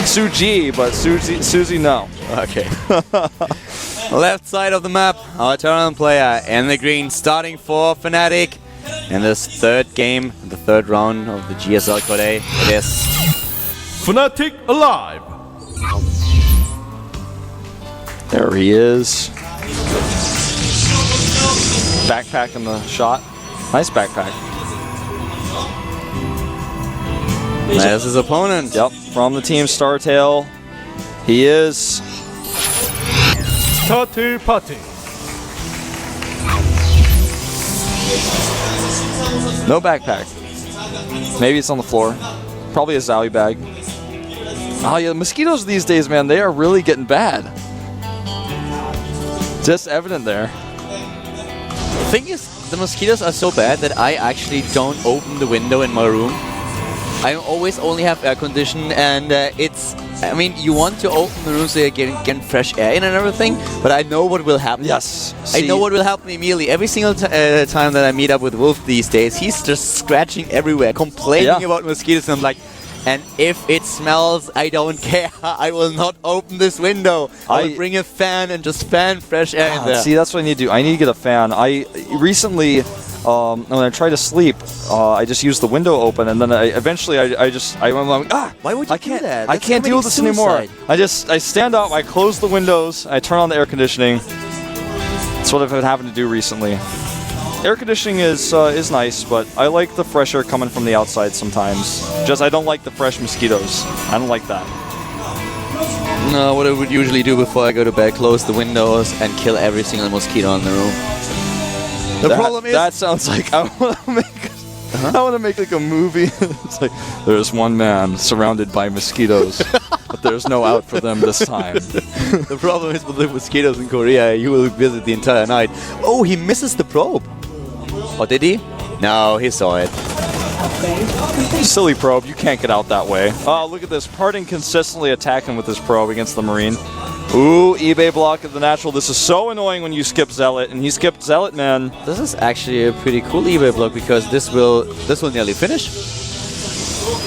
Suji, but Susie, no. Okay. Left side of the map, our tournament player in the green, starting for Fnatic. In this third game, the third round of the GSL Code A, it is Fnatic alive. There he is. Backpack in the shot. Nice backpack. There's his opponent. Yep, from the team Startail. He is Tatu Pati. no backpack. Maybe it's on the floor. Probably a Zowie bag. Oh yeah, the mosquitoes these days, man, they are really getting bad. Just evident there. The thing is, the mosquitoes are so bad that I actually don't open the window in my room. I always only have air condition, and I mean, you want to open the room so you're getting fresh air in and everything, but I know what will happen. Yes. I know what will happen immediately. Every single time that I meet up with Wolf these days, he's just scratching everywhere, complaining about mosquitoes, and I'm like, and if it smells, I don't care. I will not open this window. I will bring a fan and just fan fresh air in there. See, that's what I need to do. I need to get a fan. I recently, when I try to sleep, I just use the window open, and then eventually I'm like, why would you do that? I can't deal with this anymore. I stand up, I close the windows, I turn on the air conditioning. That's what I've been having to do recently. Air conditioning is nice, but I like the fresh air coming from the outside sometimes. Just I don't like the fresh mosquitoes. I don't like that. No, what I would usually do before I go to bed, close the windows and kill every single mosquito in the room. The problem is that sounds like I want to make like a movie. It's like there's one man surrounded by mosquitoes, but there's no out for them this time. The problem is with the mosquitoes in Korea, you will visit the entire night. Oh, he misses the probe. Oh, did he? No, he saw it. Silly probe, you can't get out that way. Oh, look at this. Parting consistently attacking with this probe against the Marine. Ooh, eBay block of the natural. This is so annoying when you skip Zealot, and he skipped Zealot, man. This is actually a pretty cool eBay block because this will nearly finish.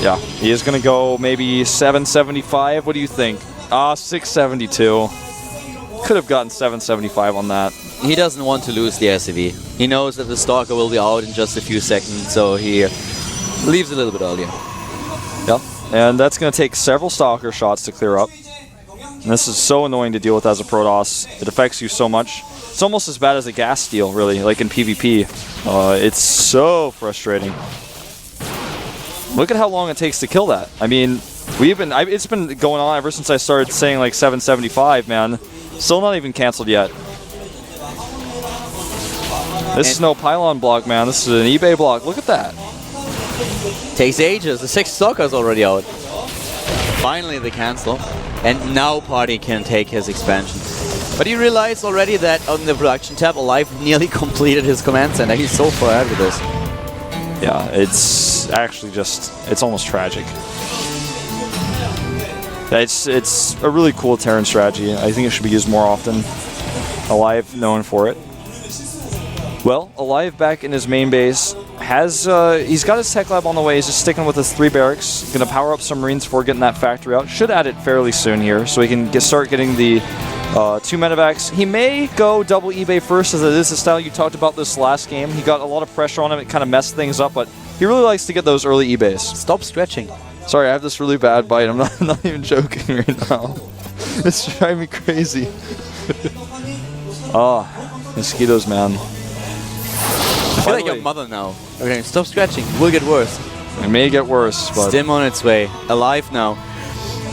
Yeah, he is going to go maybe 775. What do you think? 672. Could have gotten 775 on that. He doesn't want to lose the SCV. He knows that the Stalker will be out in just a few seconds, so he leaves a little bit earlier. Yep, and that's going to take several Stalker shots to clear up. And this is so annoying to deal with as a Protoss. It affects you so much. It's almost as bad as a gas steal, really, like in PvP. It's so frustrating. Look at how long it takes to kill that. I mean, it's been going on ever since I started saying like 775, man. Still not even canceled yet. This is no pylon block, man. This is an eBay block. Look at that. Takes ages. The 6th Stalker's already out. Finally, they cancel. And now Party can take his expansion. But you realize already that on the production tab, Alive nearly completed his command center. He's so far ahead with this. Yeah, it's actually it's almost tragic. It's a really cool Terran strategy. I think it should be used more often. Alive, known for it. Well, Alive back in his main base he's got his tech lab on the way. He's just sticking with his 3 barracks. Going to power up some Marines before getting that factory out. Should add it fairly soon here, so he can start getting the 2 medevacs. He may go double eBay first, as it is the style you talked about this last game. He got a lot of pressure on him. It kind of messed things up, but he really likes to get those early eBays. Stop stretching. Sorry, I have this really bad bite. I'm not even joking right now. It's driving me crazy. Mosquitoes, man. I feel like your mother now. Okay, stop scratching. It will get worse. It may get worse, but... Stim on its way. Alive now.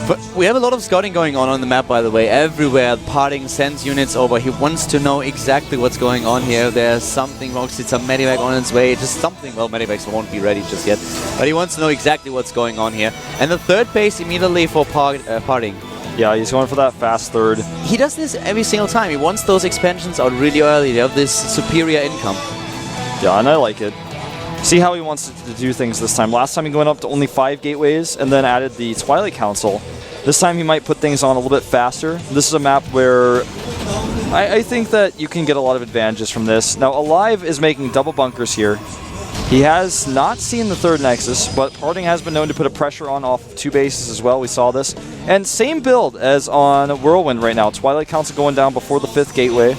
But we have a lot of scouting going on the map, by the way. Everywhere, Parting sends units over. He wants to know exactly what's going on here. There's something wrong. It's a medivac on its way. Just something. Well, medivacs won't be ready just yet. But he wants to know exactly what's going on here. And the third base immediately for Parting. Yeah, he's going for that fast third. He does this every single time. He wants those expansions out really early. They have this superior income. Yeah, and I like it. See how he wants to do things this time. Last time he went up to only 5 gateways and then added the Twilight Council. This time he might put things on a little bit faster. This is a map where I think that you can get a lot of advantages from this. Now, Alive is making double bunkers here. He has not seen the third Nexus, but Parting has been known to put a pressure on off of 2 bases as well. We saw this. And same build as on Whirlwind right now. Twilight Council going down before the 5th gateway.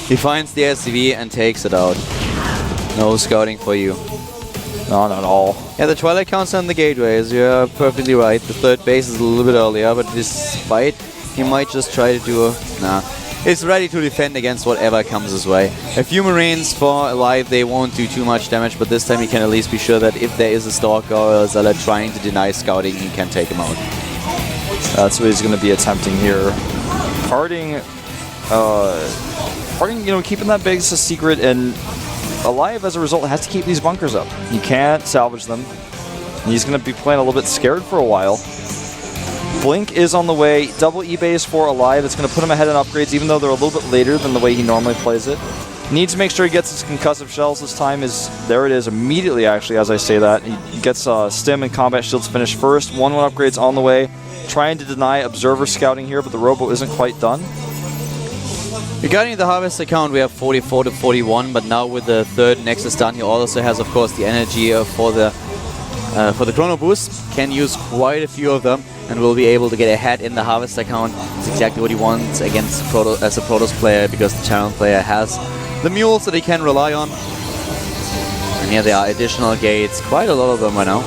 He finds the SCV and takes it out. No scouting for you. No, not at all. Yeah, the Twilight Council on the gateways, you're perfectly right. The third base is a little bit earlier, but despite, he might just try to do a... Nah. It's ready to defend against whatever comes his way. A few Marines for Alive, they won't do too much damage, but this time he can at least be sure that if there is a Stalker or a Zealot trying to deny scouting, he can take him out. That's what he's going to be attempting here. Parting, you know, keeping that base a secret, and Alive, as a result, has to keep these bunkers up. You can't salvage them. And he's going to be playing a little bit scared for a while. Blink is on the way. Double E-base for Alive. It's going to put him ahead in upgrades, even though they're a little bit later than the way he normally plays it. Needs to make sure he gets his concussive shells this time. There it is immediately, actually, as I say that. He gets Stim and Combat Shields finished first. 1-1 upgrades on the way. Trying to deny Observer scouting here, but the Robo isn't quite done. Regarding the Harvest account, we have 44 to 41, but now with the third Nexus done, he also has, of course, the energy for the Chrono Boost. Can use quite a few of them, and will be able to get ahead in the Harvest account. It's exactly what he wants against as a Protoss player, because the Terran player has the mules that he can rely on. And here there are additional gates, quite a lot of them right now.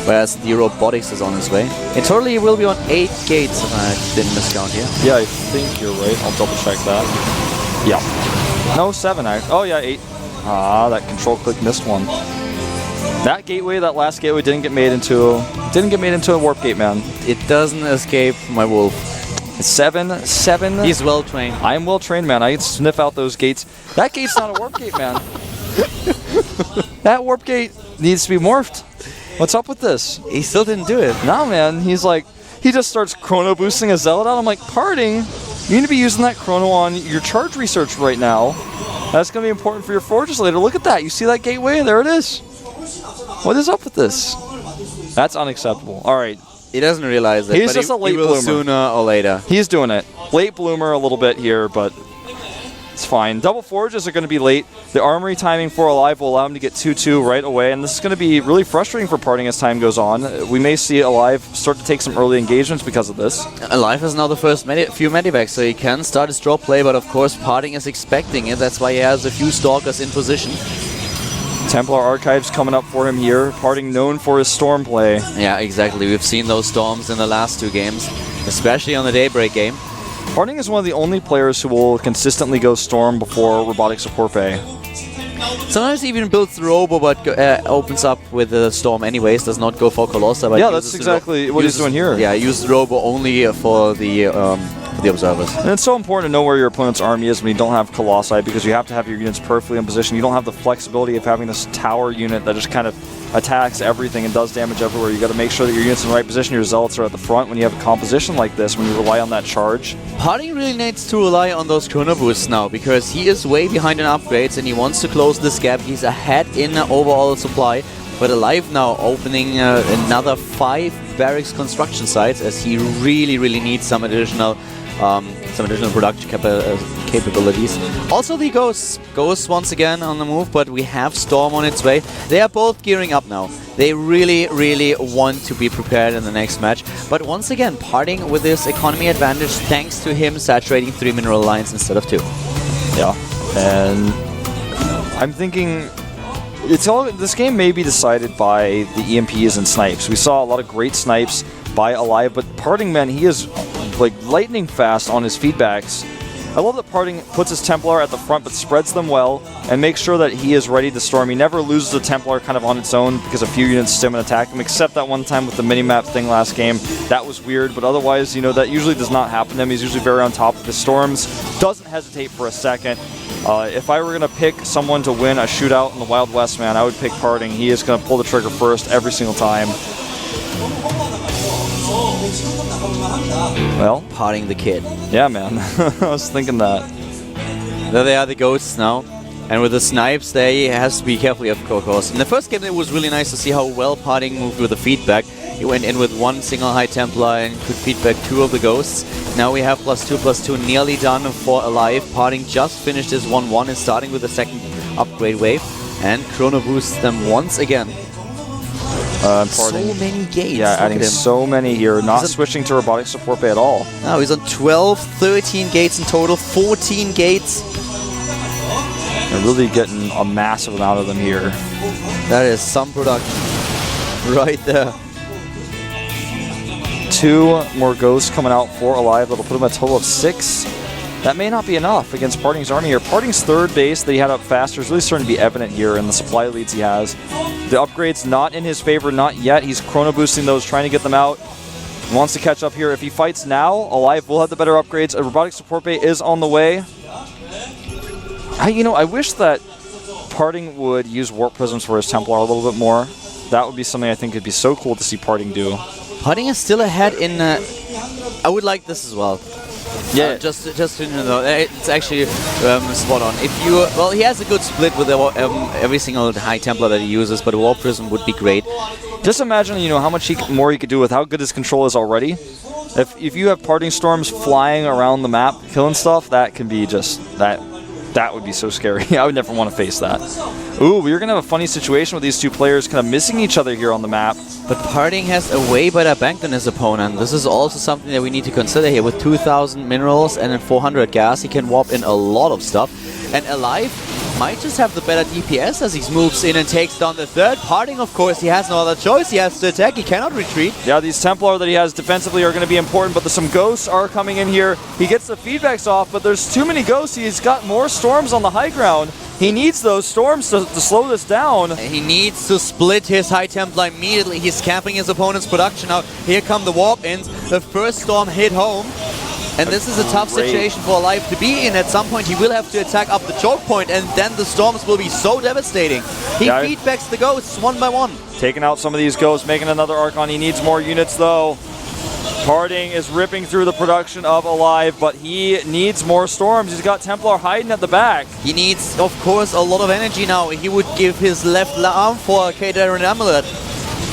Whereas the Robotics is on his way. In total, he will be on 8 gates, if I didn't miscount here. Yeah, I think you're right. I'll double check that. Yeah. No, 7. Oh, yeah, 8. Ah, that control click missed one. That gateway, that last gateway, didn't get made into a warp gate, man. It doesn't escape my wolf. 7. He's well trained. I am well trained, man. I can sniff out those gates. That gate's not a warp gate, man. That warp gate needs to be morphed. What's up with this? He still didn't do it. No, man. He's like, he just starts chrono boosting a Zealot out. I'm like, Parting, you need to be using that chrono on your charge research right now. That's going to be important for your forges later. Look at that. You see that gateway? There it is. What is up with this? That's unacceptable. All right. He doesn't realize it. He's just a late bloomer. Sooner or later. He's doing it. Late bloomer a little bit here, but it's fine. Double forges are going to be late. The armory timing for Alive will allow him to get 2-2 right away, and this is going to be really frustrating for Parting as time goes on. We may see Alive start to take some early engagements because of this. Alive has now the first few medivacs, so he can start his draw play, but of course Parting is expecting it. That's why he has a few Stalkers in position. Templar Archives coming up for him here. Parting known for his Storm play. Yeah, exactly. We've seen those Storms in the last 2 games, especially on the Daybreak game. Parting is one of the only players who will consistently go Storm before Robotic Support Bay. Sometimes he even builds the Robo, but opens up with the Storm anyways, does not go for Colossus. But yeah, that's exactly what he's doing here. Yeah, use the Robo only for the Observers. And it's so important to know where your opponent's army is when you don't have Colossi, because you have to have your units perfectly in position. You don't have the flexibility of having this tower unit that just kind of attacks everything and does damage everywhere. You got to make sure that your unit's in the right position, your Zealots are at the front when you have a composition like this, when you rely on that charge. Parting really needs to rely on those Chrono Boosts now, because he is way behind in upgrades and he wants to close this gap. He's ahead in overall supply, but Alive now opening another 5 barracks construction sites, as he really needs some additional production capabilities. Also the Ghosts once again on the move, but we have Storm on its way. They are both gearing up now. They really want to be prepared in the next match. But once again, Parting with this economy advantage thanks to him saturating 3 mineral lines instead of 2. Yeah, and I'm thinking this game may be decided by the EMPs and snipes. We saw a lot of great snipes by Alive, but Parting, man, he is like lightning fast on his feedbacks. I love that Parting puts his Templar at the front but spreads them well and makes sure that he is ready to storm. He never loses a Templar kind of on its own because a few units stim and attack him, except that one time with the minimap thing last game. That was weird, but otherwise, you know, that usually does not happen to him. He's usually very on top of his storms, doesn't hesitate for a second. If I were going to pick someone to win a shootout in the Wild West, man, I would pick Parting. He is going to pull the trigger first every single time. Well, Parting the kid. Yeah, man. I was thinking that. There they are, the Ghosts now. And with the snipes, they has to be careful, of course. In the first game, it was really nice to see how well Parting moved with the feedback. He went in with 1 single High Templar and could feedback 2 of the Ghosts. Now we have +2/+2 nearly done for Alive. Parting just finished his 1-1 and starting with the second upgrade wave. And Chrono boosts them once again. So many gates. Yeah, adding so many here. Not switching to robotic support bay at all. No, he's on 12, 13 gates in total, 14 gates. They're really getting a massive amount of them here. That is some production right there. 2 more ghosts coming out for Alive. That'll put him at a total of 6. That may not be enough against Parting's army here. Parting's third base that he had up faster is really starting to be evident here in the supply leads he has. The upgrades not in his favor, not yet. He's chrono boosting those, trying to get them out. He wants to catch up here. If he fights now, Alive will have the better upgrades. A robotic support bay is on the way. I wish that Parting would use warp prisms for his Templar a little bit more. That would be something I think would be so cool to see Parting do. Parting is still ahead in... I would like this as well. Yeah, just to know, it's actually spot on. If you, well, he has a good split with every single high Templar that he uses, but a Warp Prism would be great. Just imagine, how much more he could do with how good his control is already. If you have Parting Storms flying around the map, killing stuff, that can be just that would be so scary. I would never want to face that. Ooh, we're gonna have a funny situation with these two players kind of missing each other here on the map. But Parting has a way better bank than his opponent. This is also something that we need to consider here. With 2,000 minerals and then 400 gas, he can warp in a lot of stuff. And Alive might just have the better DPS as he moves in and takes down the third. Parting, of course, he has no other choice. He has to attack. He cannot retreat. Yeah, these Templar that he has defensively are going to be important, but some ghosts are coming in here. He gets the feedbacks off, but there's too many ghosts. He's got more storms on the high ground. He needs those storms to slow this down. He needs to split his High Templar immediately. He's camping his opponent's production now. Here come the warp-ins. The first storm hit home. And this is a tough situation for Alive to be in. At some point, he will have to attack up the choke point, and then the storms will be so devastating. He feedbacks the ghosts one by one. Taking out some of these ghosts, making another Archon. He needs more units, though. Parting is ripping through the production of Alive, but he needs more storms. He's got Templar hiding at the back. He needs, of course, a lot of energy now. He would give his left arm for a K-Darren Amulet.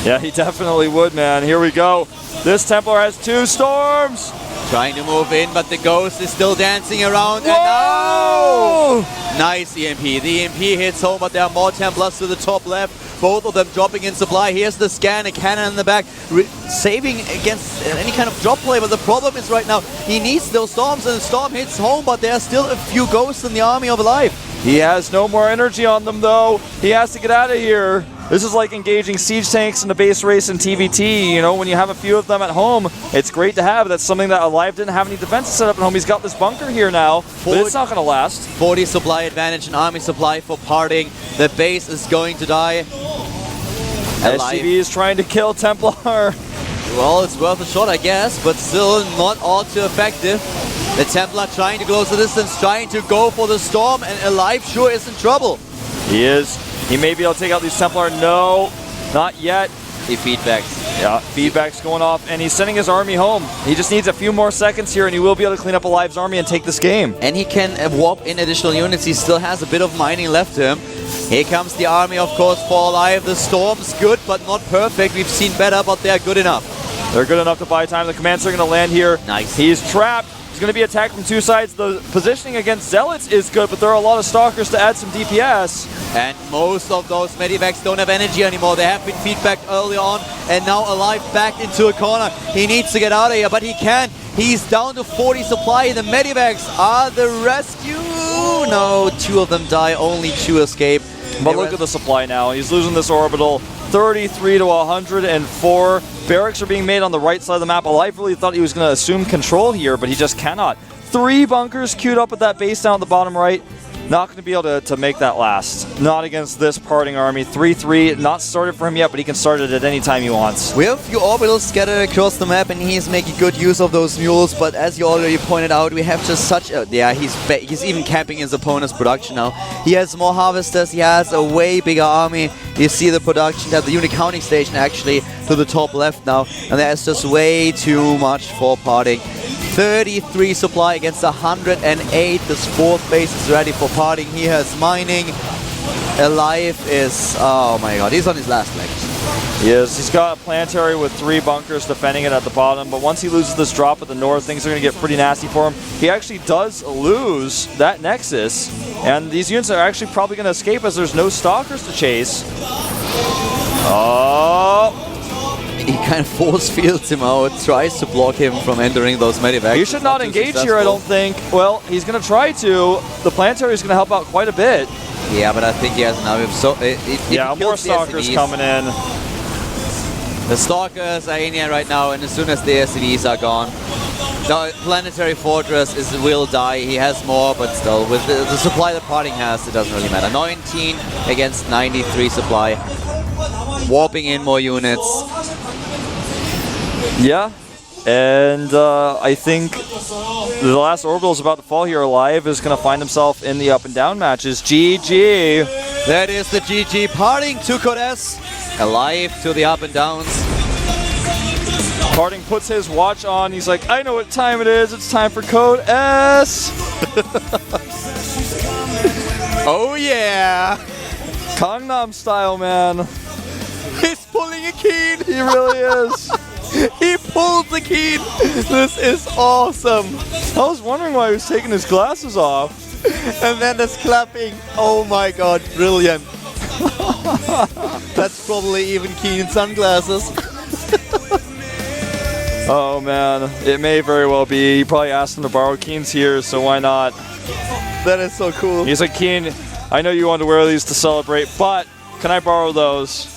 Yeah, he definitely would, man. Here we go. This Templar has 2 storms. Trying to move in, but the ghost is still dancing around. Whoa! And now, nice EMP. The EMP hits home, but there are more Templars to the top left. Both of them dropping in supply. Here's the scan, a cannon in the back, saving against any kind of drop play. But the problem is right now, he needs those storms, and the storm hits home, but there are still a few ghosts in the army of Alive. He has no more energy on them, though. He has to get out of here. This is like engaging siege tanks in the base race in TVT. When you have a few of them at home, it's great to have. That's something that Alive didn't have any defenses set up at home. He's got this bunker here now, but it's not going to last. 40 supply advantage and army supply for Parting. The base is going to die. SCV is trying to kill Templar. Well, it's worth a shot, I guess, but still not all too effective. The Templar trying to close the distance, trying to go for the storm, and Alive sure is in trouble. He is. He may be able to take out these Templar. No, not yet. He feedbacks. Yeah, feedback's going off, and he's sending his army home. He just needs a few more seconds here, and he will be able to clean up Alive's army and take this game. And he can warp in additional units. He still has a bit of mining left to him. Here comes the army, of course, for Alive. The storm's good, but not perfect. We've seen better, but they're good enough. They're good enough to buy time. The commands are going to land here. Nice. He's trapped. He's going to be attacked from 2 sides. The positioning against Zealots is good, but there are a lot of Stalkers to add some DPS. And most of those Medivacs don't have energy anymore. They have been feedbacked early on, and now Alive backed into a corner. He needs to get out of here, but he can. He's down to 40 supply. The Medivacs are the rescue. No, 2 of them die, only 2 escape. But look at the supply now. He's losing this orbital. 33 to 104. Barracks are being made on the right side of the map. Alive really thought he was going to assume control here, but he just cannot. 3 bunkers queued up at that base down at the bottom right. Not going to be able to make that last. Not against this Parting army. 3-3, not started for him yet, but he can start it at any time he wants. We have a few orbitals scattered across the map, and he's making good use of those mules, but as you already pointed out, we have just such a... Yeah, he's even camping his opponent's production now. He has more harvesters, he has a way bigger army. You see the production at the unit counting station, actually, to the top left now, and there's just way too much for Parting. 33 supply against 108. This 4th base is ready for Parting. He has mining. Alive is... Oh my god, he's on his last leg. He is. He's got a planetary with 3 bunkers defending it at the bottom, but once he loses this drop at the north, things are going to get pretty nasty for him. He actually does lose that Nexus. And these units are actually probably going to escape as there's no stalkers to chase. Oh! He kind of force fields him out, tries to block him from entering those medivacs. He should not engage here, I don't think. Well, he's going to try to. The planetary is going to help out quite a bit. Yeah, but I think he has enough. So, yeah, more stalkers coming in. The stalkers are in here right now, and as soon as the SCVs are gone, the planetary fortress will die. He has more, but still, with the supply that Parting has, it doesn't really matter. 19 against 93 supply. Warping in more units. Yeah, and I think the last orbital is about to fall here. Alive is going to find himself in the up and down matches. GG. That is the GG. Parting to Code S. Alive to the up and downs. Parting puts his watch on. He's like, I know what time it is. It's time for Code S. Oh yeah. Gangnam style, man. He's pulling a Keen. He really is. He pulled the Keen. This is awesome. I was wondering why he was taking his glasses off. And then there's clapping. Oh my god, brilliant. That's probably even Keen sunglasses. Oh man, it may very well be. He probably asked him to borrow Keen's here, so why not? That is so cool. He's like, Keen, I know you wanted to wear these to celebrate, but can I borrow those?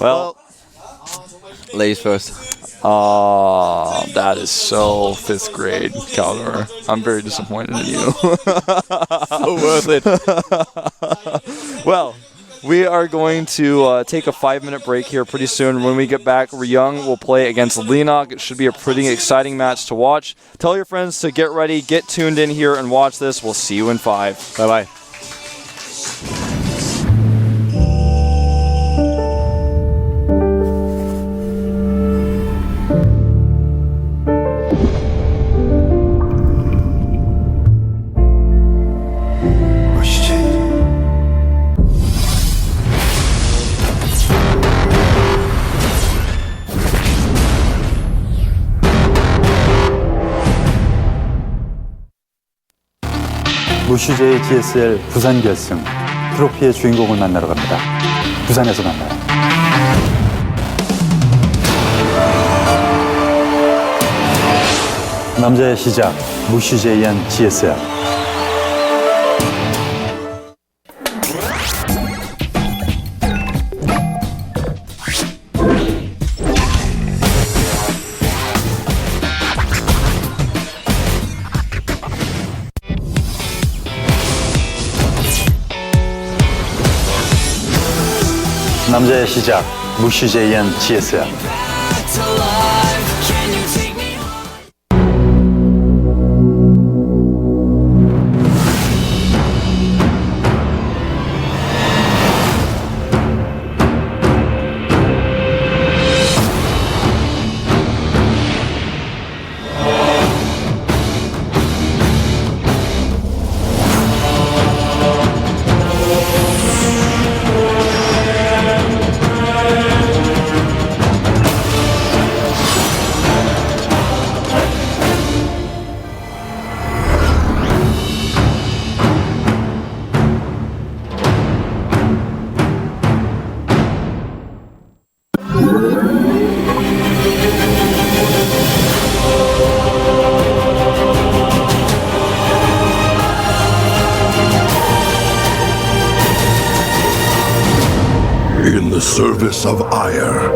Well, ladies first. That is so 5th grade, Caldor. I'm very disappointed in you. So worth it. Well, we are going to take a 5-minute break here pretty soon. When we get back, Ryung will play against Lenok. It should be a pretty exciting match to watch. Tell your friends to get ready, get tuned in here, and watch this. We'll see you in 5. Bye-bye. 무슈제의 GSL 부산 결승 트로피의 주인공을 만나러 갑니다. 부산에서 만나요. 남자의 시작 무슈제이한 GSL. 남자의 시작 무슈제이한 GSL. In the service of ire,